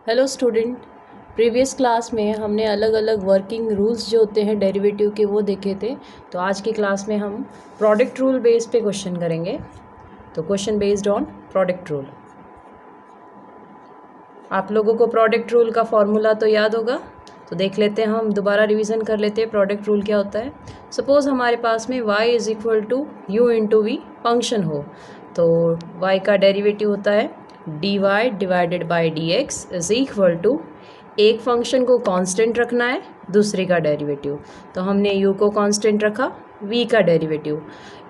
Hello student. Previous class में हमने अलग अलग वर्किंग रूल्स जो होते हैं डेरिवेटिव के वो देखे थे। तो आज की क्लास में हम प्रोडक्ट रूल बेस पे क्वेश्चन करेंगे। तो question based on product rule. आप लोगों को प्रोडक्ट रूल का फॉर्मूला तो याद होगा, तो देख लेते हैं, हम दोबारा रिवीजन कर लेते हैं प्रोडक्ट रूल क्या होता है। सपोज हमारे पास में y is equal to u into v function हो, तो y का डेरिवेटिव होता है dy divided by d x is equal to, एक फंक्शन को कांस्टेंट रखना है, दूसरे का डेरिवेटिव। तो हमने u को कांस्टेंट रखा, v का डेरिवेटिव।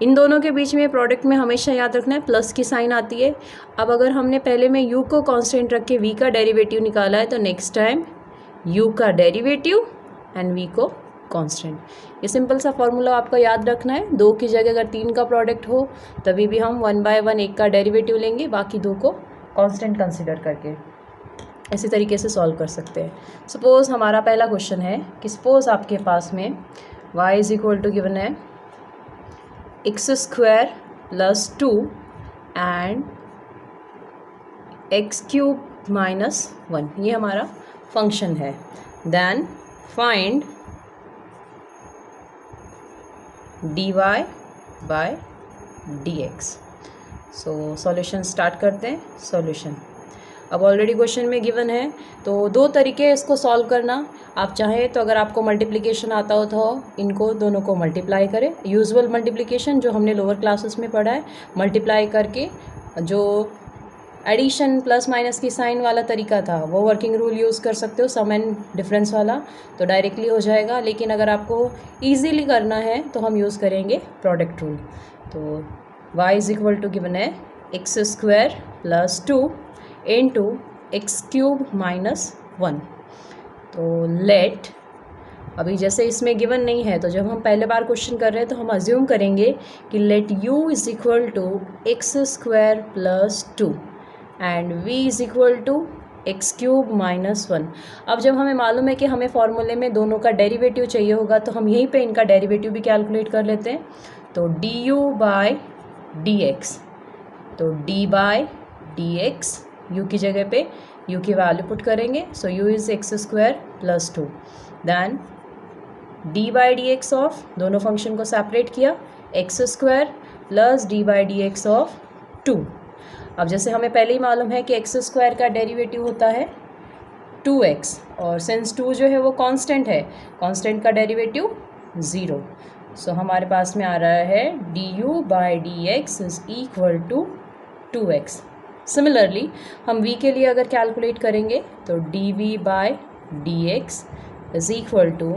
इन दोनों के बीच में प्रोडक्ट में हमेशा याद रखना है प्लस की साइन आती है। अब अगर हमने पहले में u को कांस्टेंट रख के v का डेरिवेटिव निकाला है, तो नेक्स्ट टाइम u का डेरिवेटिव एंड v को कांस्टेंट। ये सिंपल सा फॉर्मूला आपका याद रखना है। दो की जगह अगर तीन का प्रोडक्ट हो तभी भी हम 1 बाय 1 एक का डेरिवेटिव लेंगे, बाकी दो को कांस्टेंट कंसीडर करके इसी तरीके से सॉल्व कर सकते हैं। सपोज़ हमारा पहला क्वेश्चन है कि सपोज़ आपके पास में y is equal to given है x square plus 2 and x cube minus 1, ये हमारा फंक्शन है। Then find dy by dx। So solution start करते हैं। सॉल्यूशन अब ऑलरेडी क्वेश्चन में गिवन है, तो दो तरीके हैं इसको सॉल्व करना। आप चाहें तो अगर आपको मल्टीप्लिकेशन आता हो तो इनको दोनों को मल्टीप्लाई करें, यूजुअल मल्टीप्लिकेशन जो हमने लोअर क्लासेस में पढ़ा है, मल्टीप्लाई करके जो एडिशन प्लस माइनस की साइन वाला तरीका था वो वर्किंग रूल यूज़ कर सकते हो, सम एंड डिफरेंस वाला, तो डायरेक्टली हो जाएगा। लेकिन अगर आपको ईजीली करना है तो हम यूज़ करेंगे प्रोडक्ट रूल। तो y is equal to given है x square plus 2 into x cube minus 1। तो लेट, अभी जैसे इसमें गिवन नहीं है, तो जब हम पहले बार क्वेश्चन कर रहे हैं तो हम अज्यूम करेंगे कि let u is equal to x square plus 2 and v is equal to x cube minus 1। अब जब हमें मालूम है कि हमें फॉर्मूले में दोनों का डेरिवेटिव चाहिए होगा, तो हम यहीं पे इनका डेरिवेटिव भी कैलकुलेट कर लेते हैं। तो du बाय dx, तो d बाय dx, u की जगह पे u की वैल्यू पुट करेंगे। So u is x square plus 2, then d by d x of, दोनों फंक्शन को सेपरेट किया, x square plus d by d x of 2। अब जैसे हमें पहले ही मालूम है कि एक्स स्क्वायर का डेरिवेटिव होता है 2x, और सिंस 2 जो है वो कांस्टेंट है, कांस्टेंट का डेरिवेटिव 0। सो हमारे पास में आ रहा है du by d x is equal to 2x। Similarly हम v के लिए अगर कैलकुलेट करेंगे तो dv by dx is equal to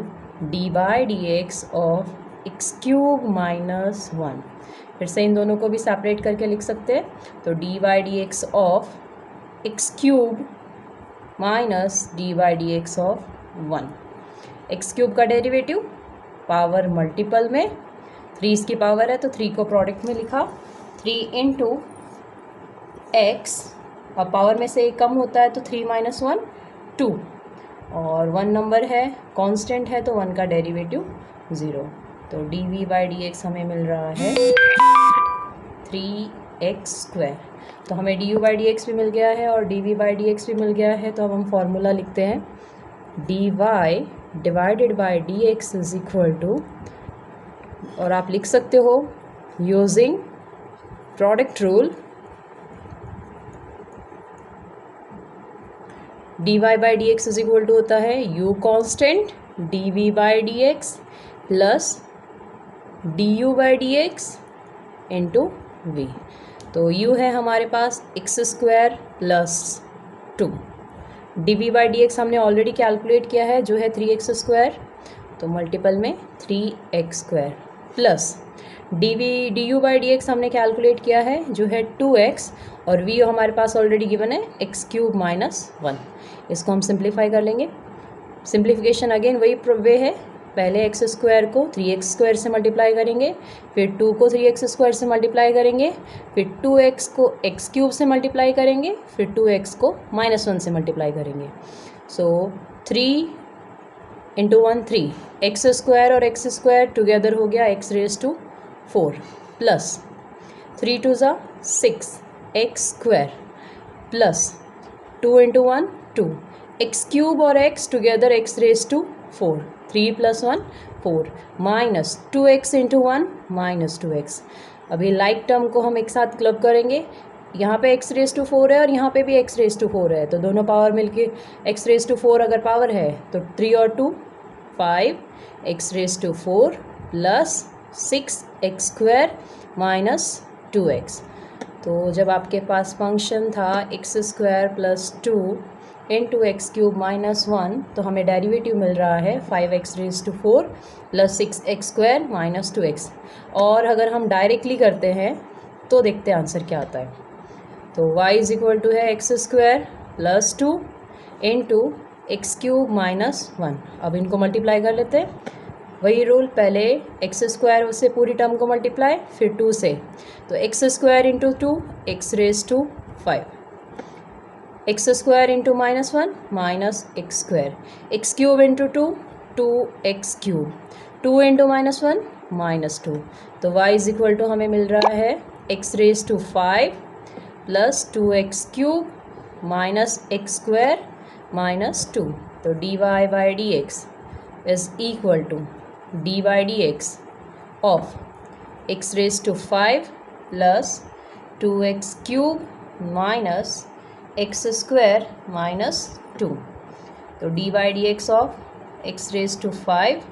d by d x of x cube minus 1। फिर से इन दोनों को भी सेपरेट करके लिख सकते हैं। तो d by d x of x cube minus d by d x of 1। X cube का डेरिवेटिव पावर मल्टीपल में 3 इसकी पावर है, तो 3 को प्रोडक्ट में लिखा, 3 इंटू एक्स, और पावर में से एक कम होता है तो 3 माइनस 1 2, और 1 नंबर है, कांस्टेंट है, तो 1 का डेरिवेटिव 0। तो dv बाई डी एक्स हमें मिल रहा है 3x स्क्वायर। तो हमें du बाई डी एक्स भी मिल गया है और dv बाई डी एक्स भी मिल गया है। तो अब हम फॉर्मूला लिखते हैं dy divided by d x is equal to, और आप लिख सकते हो using product rule, dy by d x is equal to होता है u constant dv by d x plus du by d x into v। तो u है हमारे पास x square plus 2, dv by d x हमने already calculate किया है जो है 3x स्क्वायर, तो मल्टीपल में 3x square, plus du by d x हमने कैलकुलेट किया है जो है 2x, और v हमारे पास ऑलरेडी गिवन है एक्स क्यूब माइनस 1। इसको हम सिंप्लीफाई कर लेंगे। सिंप्लीफिकेशन अगेन वही वे है, पहले एक्स स्क्वायर को 3x स्क्वायर से मल्टीप्लाई करेंगे, फिर 2 को 3x स्क्वायर से मल्टीप्लाई करेंगे, फिर 2x को एक्स क्यूब से मल्टीप्लाई करेंगे, फिर 2x को माइनस 1 से मल्टीप्लाई करेंगे। सो 3 इंटू 1 3, एक्स स्क्वायर और एक्स स्क्वायर टुगेदर हो गया x रेज टू 4, प्लस 3 2 ज़ा 6 x square plus 2 into 1 2, x cube और x together x raise to 4, 3 + 1 4 minus 2x into 1 minus 2x। अभी लाइक टर्म को हम एक साथ क्लब करेंगे, यहाँ पे x रेज टू 4 है और यहाँ पे भी x रेज टू 4 है, तो दोनों पावर मिलके x रेज टू 4 अगर पावर है तो 3 और 2 5 x raise to 4 plus 6x² minus 2x। तो जब आपके पास फंक्शन था x² plus 2 into x cube minus 1, तो हमें डेरिवेटिव मिल रहा है 5x raise to 4 plus 6x² minus 2x। और अगर हम डायरेक्टली करते हैं तो देखते हैं आंसर क्या आता है। तो y इज इक्वल टू है x² plus 2 into x cube minus 1। अब इनको मल्टीप्लाई कर लेते हैं, वही रूल, पहले x² से पूरी टर्म को मल्टीप्लाई, फिर 2 से, तो x² into 2 x raise to 5, x² into minus 1 minus x², x cube into 2 2x cube, 2 into minus 1 minus 2। तो y इज इक्वल टू हमें मिल रहा है x raise to 5 plus 2x cube minus x² minus 2। तो dy by d x is equal to d by d x of x raise to 5 plus 2x cube minus x² minus 2। तो d by d x of x raise to 5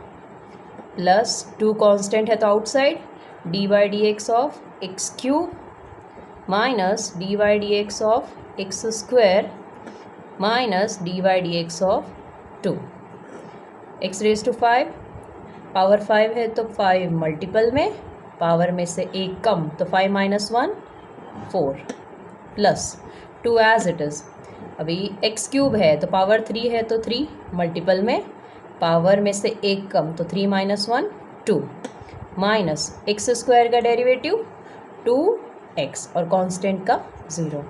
plus 2 constant है तो outside, d by d x of x cube minus d by d x of x² minus d by d x of 2। X raise to 5 power 5 है तो 5 multiple में, power में से एक कम, तो 5 minus 1 4 plus 2 as it is. अभी x cube है तो पावर 3 है तो 3 मल्टीपल में, पावर में से एक कम, तो 3 माइनस 1 2 माइनस x² का डेरिवेटिव 2x और कांस्टेंट का 0।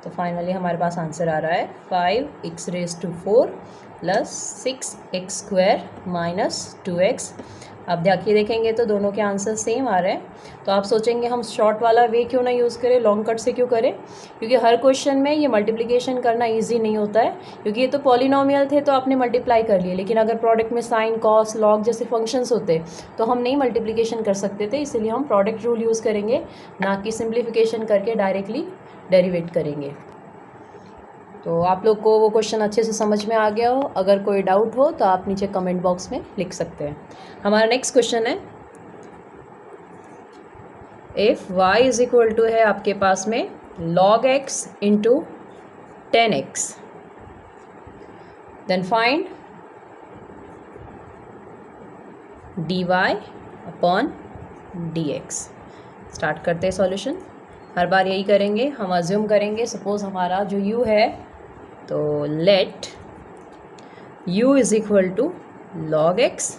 तो फाइनली हमारे पास आंसर आ रहा है 5x raise to 4 plus 6x² minus 2x। अब जाके देखेंगे तो दोनों के आंसर सेम आ रहे हैं। तो आप सोचेंगे हम शॉर्ट वाला वे क्यों ना यूज़ करें, लॉन्ग कट से क्यों करें, क्योंकि हर क्वेश्चन में ये मल्टीप्लिकेशन करना इजी नहीं होता है, क्योंकि ये तो पॉलिनोमियल थे तो आपने मल्टीप्लाई कर लिए, लेकिन अगर प्रोडक्ट में साइन कॉस लॉग जैसे फंक्शंस होते तो हम नहीं मल्टीप्लिकेशन कर सकते थे, इसलिए हम प्रोडक्ट रूल यूज़ करेंगे, ना कि सिंप्लीफिकेशन करके डायरेक्टली डेरिवेट करेंगे। तो आप लोग को वो क्वेश्चन अच्छे से समझ में आ गया हो, अगर कोई डाउट हो तो आप नीचे कमेंट बॉक्स में लिख सकते हैं। हमारा नेक्स्ट क्वेश्चन है, if y is equal to है आपके पास में log x into 10x, then find dy upon dx। Start करते हैं सॉल्यूशन। हर बार यही करेंगे, हम अज्यूम करेंगे सपोज हमारा जो u है, तो let u is equal to log x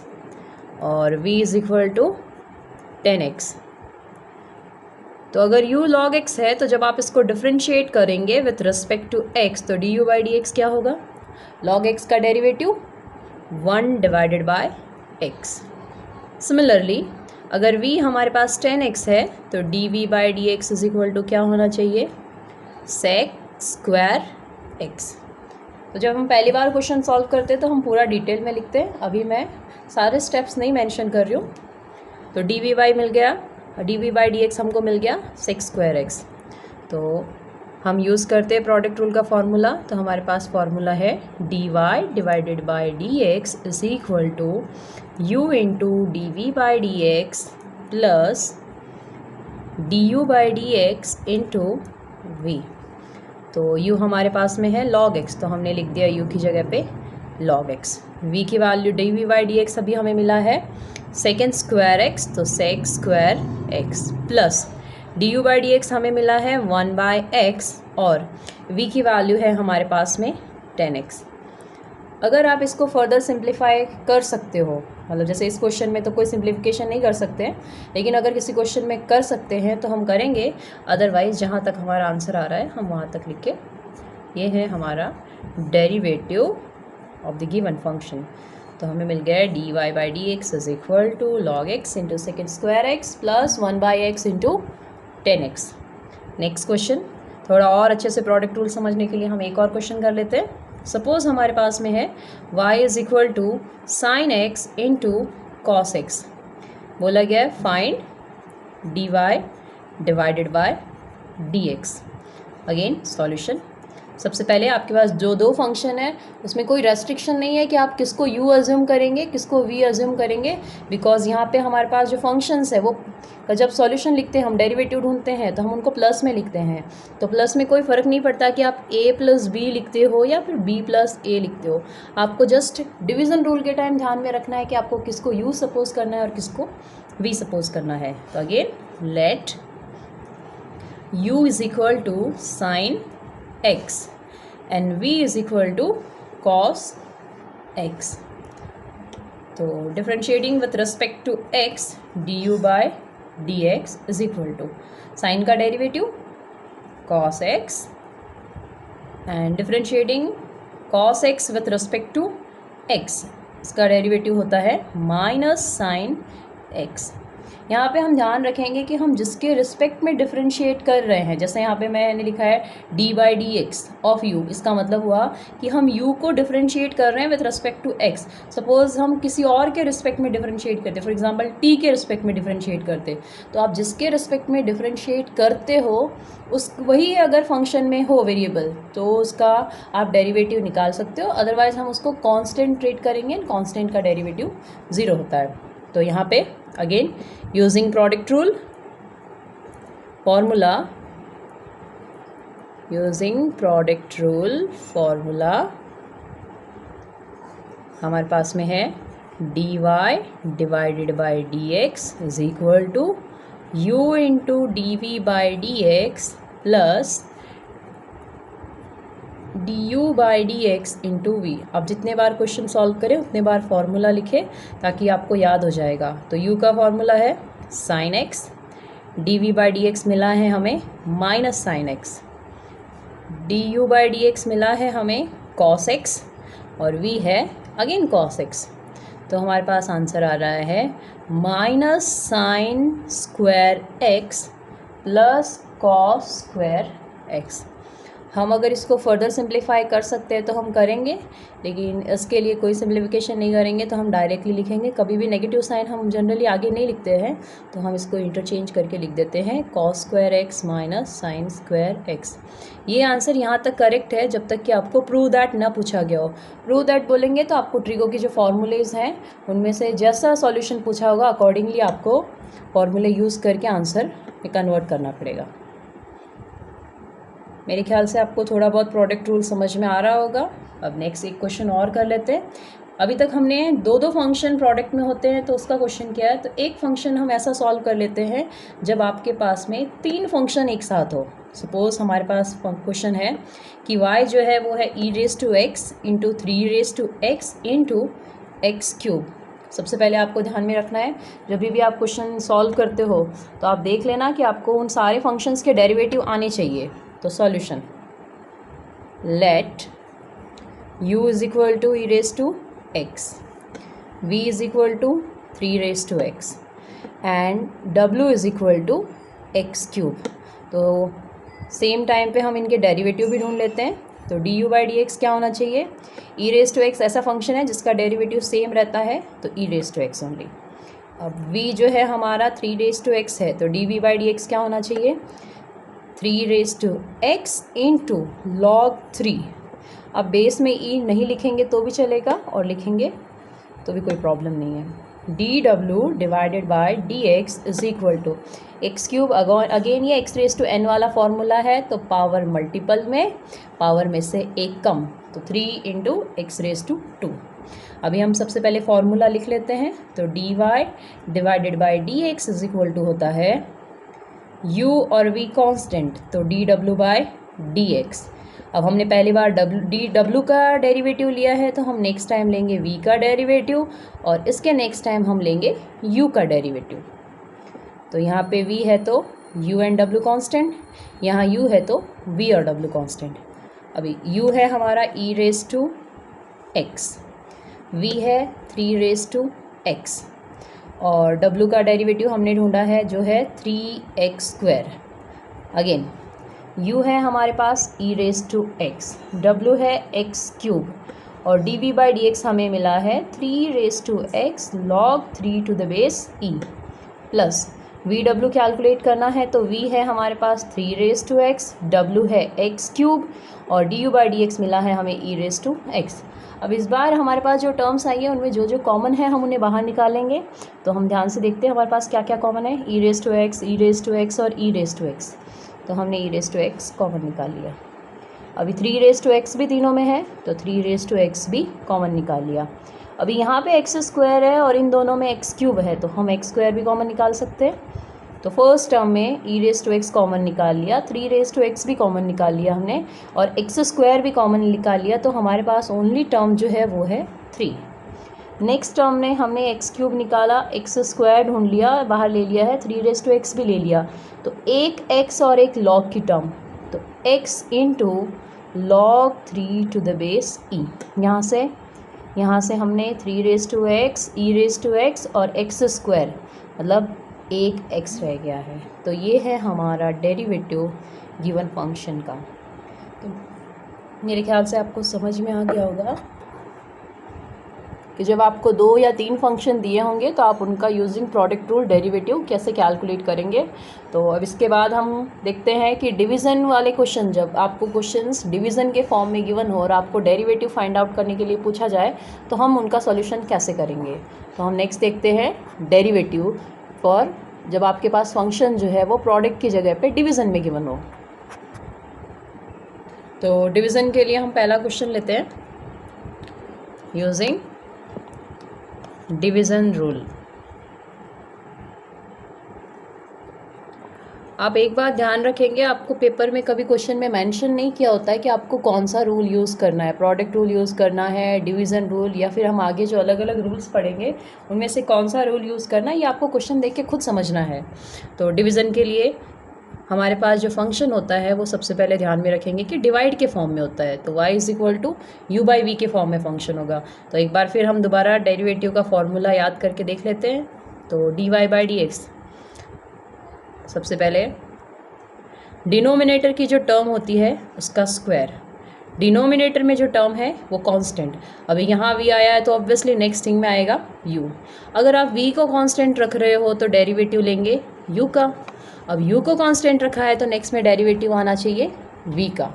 और v is equal to 10x। तो अगर u log x है तो जब आप इसको डिफ्रेंशिएट करेंगे विथ रिस्पेक्ट टू x, तो du बाई डी एक्स क्या होगा, log x का derivative 1 divided by x। Similarly अगर v हमारे पास 10x है तो dv by d x is equal to क्या होना चाहिए, sec² x। तो जब हम पहली बार क्वेश्चन सॉल्व करते हैं तो हम पूरा डिटेल में लिखते हैं, अभी मैं सारे स्टेप्स नहीं मेंशन कर रही हूँ। तो dv बाई मिल गया, dv बाई डी एक्स हमको मिल गया sec² x। तो हम यूज़ करते हैं प्रोडक्ट रूल का फॉर्मूला, तो हमारे पास फॉर्मूला है dy divided by d x is equal to u into d v by d x plus d u by d x into v. तो u हमारे पास में है log x, तो हमने लिख दिया u की जगह पे log x। v की value d v by d x अभी हमें मिला है sec² x, तो sec² x plus d u by d x हमें मिला है 1 बाई एक्स और v की वैल्यू है हमारे पास में 10x। अगर आप इसको फर्दर सिंप्लीफाई कर सकते हो, मतलब जैसे इस क्वेश्चन में तो कोई सिंप्लीफिकेशन नहीं कर सकते हैं, लेकिन अगर किसी क्वेश्चन में कर सकते हैं तो हम करेंगे, अदरवाइज़ जहाँ तक हमारा आंसर आ रहा है हम वहाँ तक लिख के, ये है हमारा derivative of the given function. तो हमें मिल गया d y by d x is equal to log x into sec² x plus 1 by x into 10x। Next question, थोड़ा और अच्छे से प्रोडक्ट रूल समझने के लिए हम एक और क्वेश्चन कर लेते हैं। सपोज हमारे पास में है y is equal to sine x into cos x. बोला गया है find d y divided by d x. Again solution. सबसे पहले आपके पास जो दो फंक्शन है उसमें कोई रेस्ट्रिक्शन नहीं है कि आप किसको u अज्यूम करेंगे किसको v अज्यूम करेंगे, बिकॉज यहाँ पे हमारे पास जो फंक्शंस है वो जब सॉल्यूशन लिखते हैं हम डेरिवेटिव ढूंढते हैं तो हम उनको प्लस में लिखते हैं। तो प्लस में कोई फ़र्क नहीं पड़ता कि आप a प्लस बी लिखते हो या फिर b प्लस ए लिखते हो। आपको जस्ट डिवीज़न रूल के टाइम ध्यान में रखना है कि आपको किसको u सपोज करना है और किसको v सपोज करना है। तो again let u is equal to sine x and v is equal to cos x। तो differentiating with respect to x du by dx is equal to sine का derivative cos x and differentiating cos x with respect to x, इसका derivative होता है minus sign x। यहाँ पे हम ध्यान रखेंगे कि हम जिसके रिस्पेक्ट में डिफरेंशिएट कर रहे हैं, जैसे यहाँ पे मैंने लिखा है D by d x of you, इसका मतलब हुआ कि हम u को डिफरेंशिएट कर रहे हैं with respect to x। Suppose हम किसी और के रिस्पेक्ट में डिफरेंशिएट करते, फॉर एग्जांपल t के रिस्पेक्ट में डिफरेंशिएट करते, तो आप जिसके रिस्पेक्ट में डिफरेंशिएट करते हो उस वही अगर फंक्शन में हो वेरिएबल तो उसका आप डेरिवेटिव निकाल सकते हो, अदरवाइज हम उसको कांस्टेंट ट्रीट करेंगे, कांस्टेंट का डेरिवेटिव 0 होता है। तो यहाँ पे again using product rule formula, using product rule formula हमारे पास में है d y divided by d x is equal to u into d v by d x plus d u by d x into v. आप जितने बार question solve करें उतने बार formula लिखें ताकि आपको याद हो जाएगा। तो u का फॉर्मूला है sine x, d v by d x मिला है हमें minus sine x, d u by d x मिला है हमें कॉस एक्स और v है अगेन कॉस एक्स। तो हमारे पास आंसर आ रहा है minus sine square x plus cos square x. हम अगर इसको फर्दर सिंप्लीफाई कर सकते हैं तो हम करेंगे, लेकिन इसके लिए कोई सिंप्लीफिकेशन नहीं करेंगे तो हम डायरेक्टली लिखेंगे। कभी भी नेगेटिव साइन हम जनरली आगे नहीं लिखते हैं, तो हम इसको इंटरचेंज करके लिख देते हैं cos square x minus sine square x. ये आंसर यहाँ तक करेक्ट है जब तक कि आपको प्रूव दैट ना पूछा गया हो। प्रूव दैट बोलेंगे तो आपको ट्रिगो की जो फॉर्मूलेज हैं उनमें से जैसा सॉल्यूशन पूछा होगा अकॉर्डिंगली आपको फॉर्मूले यूज़ करके आंसर में कन्वर्ट करना पड़ेगा। मेरे ख्याल से आपको थोड़ा बहुत प्रोडक्ट रूल समझ में आ रहा होगा। अब नेक्स्ट एक क्वेश्चन और कर लेते हैं। अभी तक हमने दो फंक्शन प्रोडक्ट में होते हैं तो उसका क्वेश्चन क्या है, तो एक फंक्शन हम ऐसा सॉल्व कर लेते हैं जब आपके पास में 3 फंक्शन एक साथ हो। सपोज हमारे पास क्वेश्चन है कि y जो है वो है e raise to x into 3 raise to x into x cube. सबसे पहले आपको ध्यान में रखना है जब भी आप क्वेश्चन सॉल्व करते हो तो आप देख लेना कि आपको उन सारे फंक्शंस के डेरिवेटिव आने चाहिए। तो solution let u is equal to e raise to x, v is equal to 3 raise to x and w is equal to x cube. तो सेम टाइम पे हम इनके डेरिवेटिव भी ढूंढ लेते हैं। तो d u by d x क्या होना चाहिए, ई रेस टू एक्स ऐसा फंक्शन है जिसका डेरिवेटिव सेम रहता है तो e raise to x only. अब v जो है हमारा 3 रेस टू एक्स है तो d v by d x क्या होना चाहिए 3 raise to x into log 3। अब बेस में ई नहीं लिखेंगे तो भी चलेगा और लिखेंगे तो भी कोई प्रॉब्लम नहीं है। डी डब्ल्यू divided by d x is equal to x cube. Again ये एक्स रेस टू एन वाला फॉर्मूला है तो पावर मल्टीपल में पावर में से एक कम, तो 3 इंटू एक्स रेस टू 2। अभी हम सबसे पहले फॉर्मूला लिख लेते हैं। तो d y divided by d x is equal to होता है u और v कांस्टेंट तो डी डब्ल्यू बाई डी एक्स। अब हमने पहली बार डी डब्ल्यू का डेरिवेटिव लिया है तो हम नेक्स्ट टाइम लेंगे v का डेरिवेटिव और इसके नेक्स्ट टाइम हम लेंगे u का डेरिवेटिव। तो यहाँ पे v है तो u एंड w कांस्टेंट, यहाँ u है तो v और w कांस्टेंट। अभी u है हमारा e raise to x, v है 3 रेस टू x और w का डेरिवेटिव हमने ढूंढा है जो है 3x स्क्वायर। अगेन u है हमारे पास e raise to x, w है x क्यूब और dv बाई डी एक्स हमें मिला है 3 raise to x log 3 to the base e plus VW calculate करना है तो V है हमारे पास 3 रेज टू x, W है x क्यूब और du बाई डी एक्स मिला है हमें e रेज टू x। अब इस बार हमारे पास जो टर्म्स आई है उनमें जो जो कॉमन है हम उन्हें बाहर निकालेंगे। तो हम ध्यान से देखते हैं हमारे पास क्या क्या कॉमन है, e raise to x, e raise to x और e रेज टू x। तो हमने e raise to x common निकाल लिया। अभी 3 रेज टू x भी तीनों में है तो 3 रेज टू x भी कॉमन निकाल लिया। अभी यहाँ पे एक्स स्क्वायर है और इन दोनों में एक्स क्यूब है तो हम एक्स स्क्वायर भी कॉमन निकाल सकते हैं। तो फर्स्ट टर्म में ई रेज टू एक्स कॉमन निकाल लिया, 3 रेज टू एक्स भी कॉमन निकाल लिया हमने और एक्स स्क्वायर भी कॉमन निकाल लिया। तो हमारे पास ओनली टर्म जो है वो है 3। नेक्स्ट टर्म में हमने एक्स क्यूब निकाला, एक्स स्क्वायर ढूंढ लिया, बाहर ले लिया है, 3 रेज टू एक्स भी ले लिया। तो एक एक्स और एक लॉग की टर्म, तो x into log 3 to the base e. यहाँ से हमने 3 raise to x, e raise to x और एक्स स्क्वायर मतलब एक एक्स रह गया है। तो ये है हमारा डेरिवेटिव गिवन फंक्शन का। तो मेरे ख्याल से आपको समझ में आ गया होगा कि जब आपको 2 या 3 फंक्शन दिए होंगे तो आप उनका यूजिंग प्रोडक्ट रूल डेरिवेटिव कैसे कैलकुलेट करेंगे। तो अब इसके बाद हम देखते हैं कि डिवीज़न वाले क्वेश्चन, जब आपको क्वेश्चंस डिवीज़न के फॉर्म में गिवन हो और आपको डेरिवेटिव फाइंड आउट करने के लिए पूछा जाए तो हम उनका सॉल्यूशन कैसे करेंगे। तो हम नेक्स्ट देखते हैं डेरिवेटिव फॉर जब आपके पास फंक्शन जो है वो प्रोडक्ट की जगह पे डिवीज़न में गिवन हो। तो डिवीज़न के लिए हम पहला क्वेश्चन लेते हैं यूजिंग डिवीज़न रूल। आप एक बात ध्यान रखेंगे, आपको पेपर में कभी क्वेश्चन में मेंशन नहीं किया होता है कि आपको कौन सा रूल यूज़ करना है, प्रोडक्ट रूल यूज़ करना है, डिवीज़न रूल, या फिर हम आगे जो अलग अलग रूल्स पढ़ेंगे उनमें से कौन सा रूल यूज़ करना है, ये आपको क्वेश्चन देख के खुद समझना है। तो डिवीज़न के लिए हमारे पास जो फंक्शन होता है वो सबसे पहले ध्यान में रखेंगे कि डिवाइड के फॉर्म में होता है। तो y is equal to u by v के फॉर्म में फंक्शन होगा। तो एक बार फिर हम दोबारा डेरिवेटिव का फॉर्मूला याद करके देख लेते हैं। तो d y by d x, सबसे पहले डिनोमिनेटर की जो टर्म होती है उसका स्क्वायर, डिनोमिनेटर में जो टर्म है वो कांस्टेंट। अभी यहाँ v आया है तो ऑब्वियसली नेक्स्ट थिंग में आएगा u। अगर आप v को कांस्टेंट रख रहे हो तो डेरिवेटिव लेंगे u का। अब u को कांस्टेंट रखा है तो नेक्स्ट में डेरिवेटिव आना चाहिए v का।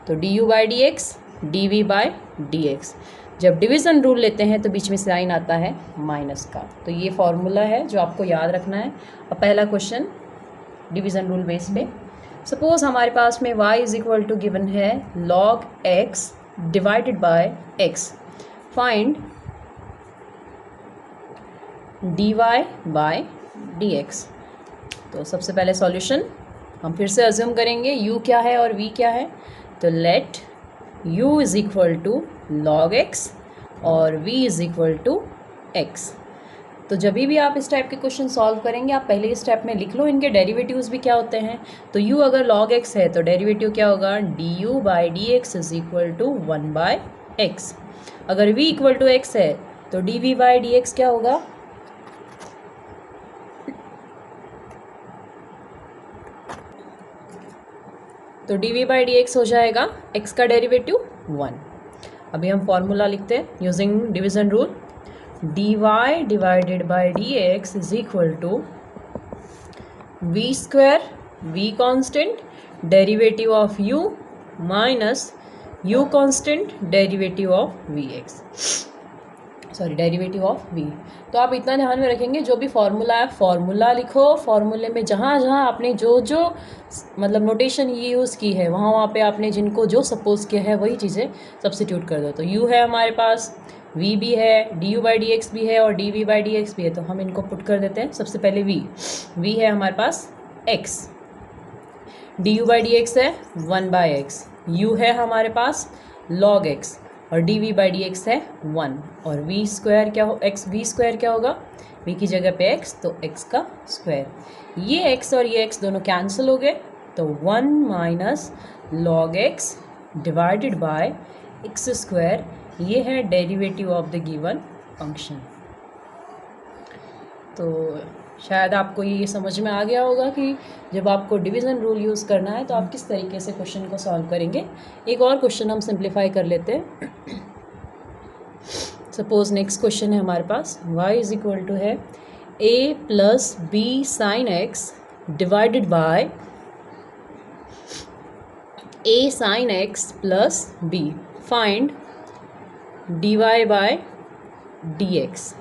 तो du by d x, d v by d x. जब डिवीज़न रूल लेते हैं तो बीच में साइन आता है माइनस का। तो ये फॉर्मूला है जो आपको याद रखना है। अब पहला क्वेश्चन डिवीज़न रूल बेस पे, सपोज़ हमारे पास में y is equal to given है log x divided by x, find dy by dx। तो सबसे पहले सॉल्यूशन हम फिर से अज्यूम करेंगे u क्या है और v क्या है। तो let u is equal to log x और v is equal to x। तो जब भी आप इस टाइप के क्वेश्चन सॉल्व करेंगे आप पहले स्टेप में लिख लो इनके डेरिवेटिव्स भी क्या होते हैं। तो u अगर log x है तो डेरिवेटिव क्या होगा, du by d x is equal to 1 by x. अगर v इक्वल टू x है तो dv बाई डी एक्स क्या होगा, तो dv बाई डी एक्स हो जाएगा x का डेरिवेटिव 1। अभी हम फॉर्मूला लिखते हैं using division rule, dy divided by d x is equal to v square, v constant, derivative of u minus u constant, derivative of v x, sorry derivative of v। तो आप इतना ध्यान में रखेंगे जो भी फॉर्मूला है फॉर्मूला लिखो, फॉर्मूले में जहाँ जहाँ आपने जो जो मतलब नोटेशन ये यूज़ की है वहाँ पे आपने जिनको जो सपोज किया है वही चीज़ें सब्स्टिट्यूट कर दो। तो u है हमारे पास, v भी है, du बाई डी एक्स भी है और dv बाई डी एक्स भी है। तो हम इनको पुट कर देते हैं। सबसे पहले v है हमारे पास x, du by d x है 1 बाई एक्स, u है हमारे पास log x और dv बाई डी एक्स है 1 और v स्क्वायर क्या हो, v स्क्वायर क्या होगा, v की जगह पे x तो x का स्क्वायर। ये x और ये x दोनों कैंसिल हो गए तो 1 minus log x divided by x square, ये है derivative of the given function. तो शायद आपको ये समझ में आ गया होगा कि जब आपको डिवीज़न रूल यूज़ करना है तो आप किस तरीके से क्वेश्चन को सॉल्व करेंगे। एक और क्वेश्चन हम सिंप्लीफाई कर लेते हैं। सपोज नेक्स्ट क्वेश्चन है हमारे पास y इज इक्वल टू है a plus b sine x divided by a sine x plus b। Find dy by dx।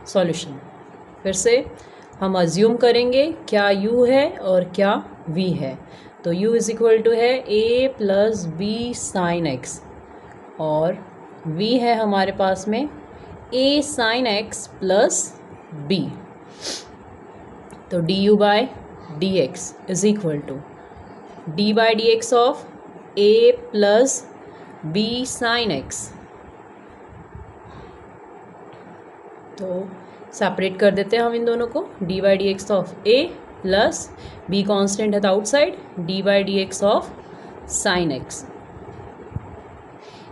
Solution फिर से हम अज्यूम करेंगे क्या u है और क्या v है। तो u इज इक्वल टू है a plus b sine x और v है हमारे पास में a sine x plus b। तो du by dx is equal to d by dx of a plus b sine x. तो सेपरेट कर देते हैं हम इन दोनों को। d by d x of a plus b constant है तो outside d by d x of sine x.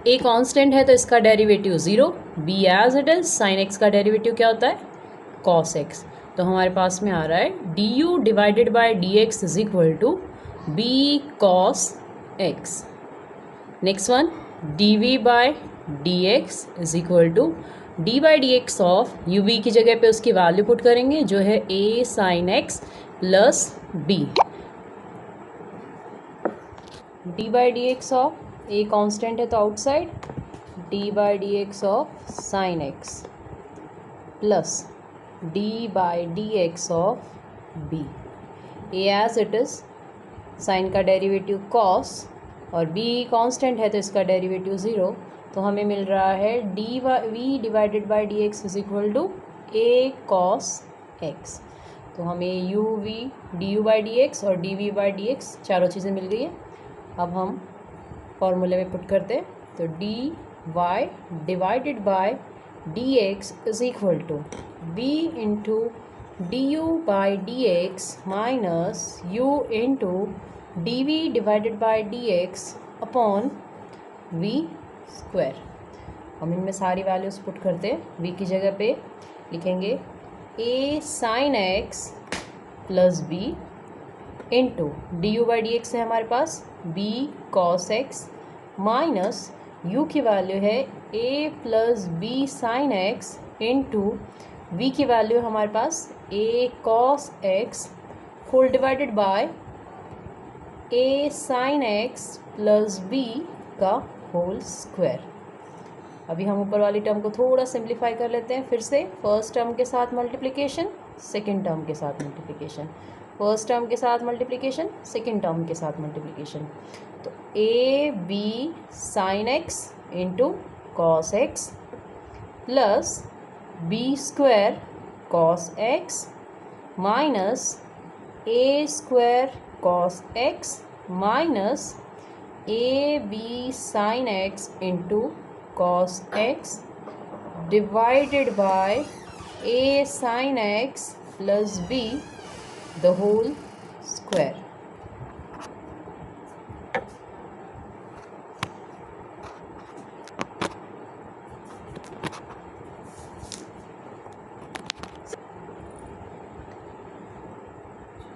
a constant है तो इसका derivative 0, b as it is. Sine x का डेरिवेटिव क्या होता है cos x। तो हमारे पास में आ रहा है du divided by d x is equal to b cos x। Next one dv by dx is equal to d by d x of u v की जगह पे उसकी वैल्यू पुट करेंगे जो है a sine x plus b। d by d x of a constant है तो outside d by d x of sine x plus d by d x of b। a as it is, sine का derivative cos और b constant है तो इसका derivative 0। तो हमें मिल रहा है v divided by d x is equal to a cos x। तो हमें u v du by d x और dv बाई डी एक्स चारों चीज़ें मिल गई है। अब हम फॉर्मूले में पुट करते हैं तो dy divided by d x is equal to v into du by d x minus u into dv divided by d x upon v square. हम इनमें सारी वैल्यूज़ पुट करते हैं। v की जगह पे लिखेंगे a sine x plus b into d u by d x है हमारे पास b cos x minus u की वैल्यू है a plus b sine x into v की वैल्यू हमारे पास a cos x whole divided by a sine x plus b का whole square. अभी हम ऊपर वाली टर्म को थोड़ा सिंप्लीफाई कर लेते हैं। फिर से फर्स्ट टर्म के साथ मल्टीप्लिकेशन, सेकंड टर्म के साथ मल्टीप्लिकेशन, फर्स्ट टर्म के साथ मल्टीप्लिकेशन, सेकंड टर्म के साथ मल्टीप्लिकेशन। तो a b sine x into cos x plus b square cos x minus a square cos x minus a b sine x into cos x divided by a sine x plus b the whole square.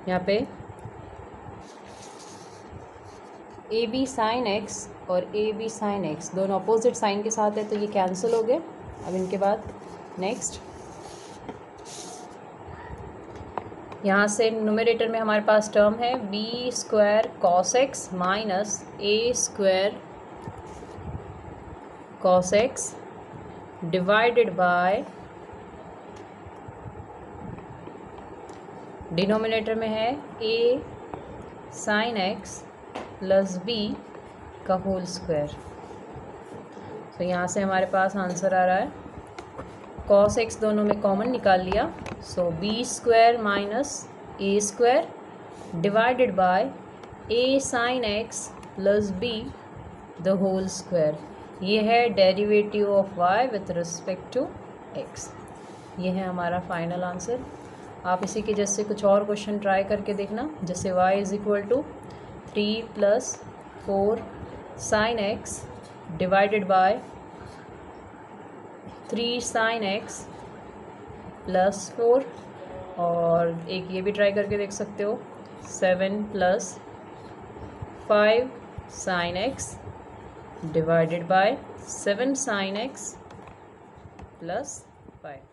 यहाँ पे a b sine x और a b sine x दोनों opposite sign के साथ है तो ये cancel हो गए। अब इनके बाद नेक्स्ट यहाँ से न्यूमरेटर में हमारे पास टर्म है b square cos x minus a square cos x divided by denominator में है a sine x plus b का होल स्क्वायर। तो यहाँ से हमारे पास आंसर आ रहा है कॉस एक्स दोनों में कॉमन निकाल लिया। So b square minus a square divided by a sine x plus b the whole square. ये है derivative of y with respect to x. ये है हमारा फाइनल आंसर। आप इसी के जैसे कुछ और क्वेश्चन ट्राई करके देखना, जैसे y is equal to 3 plus 4 sine x divided by 3 sine x plus 4 और एक ये भी ट्राई करके देख सकते हो, 7 + 5 sin x divided bye 7 sin x + 5।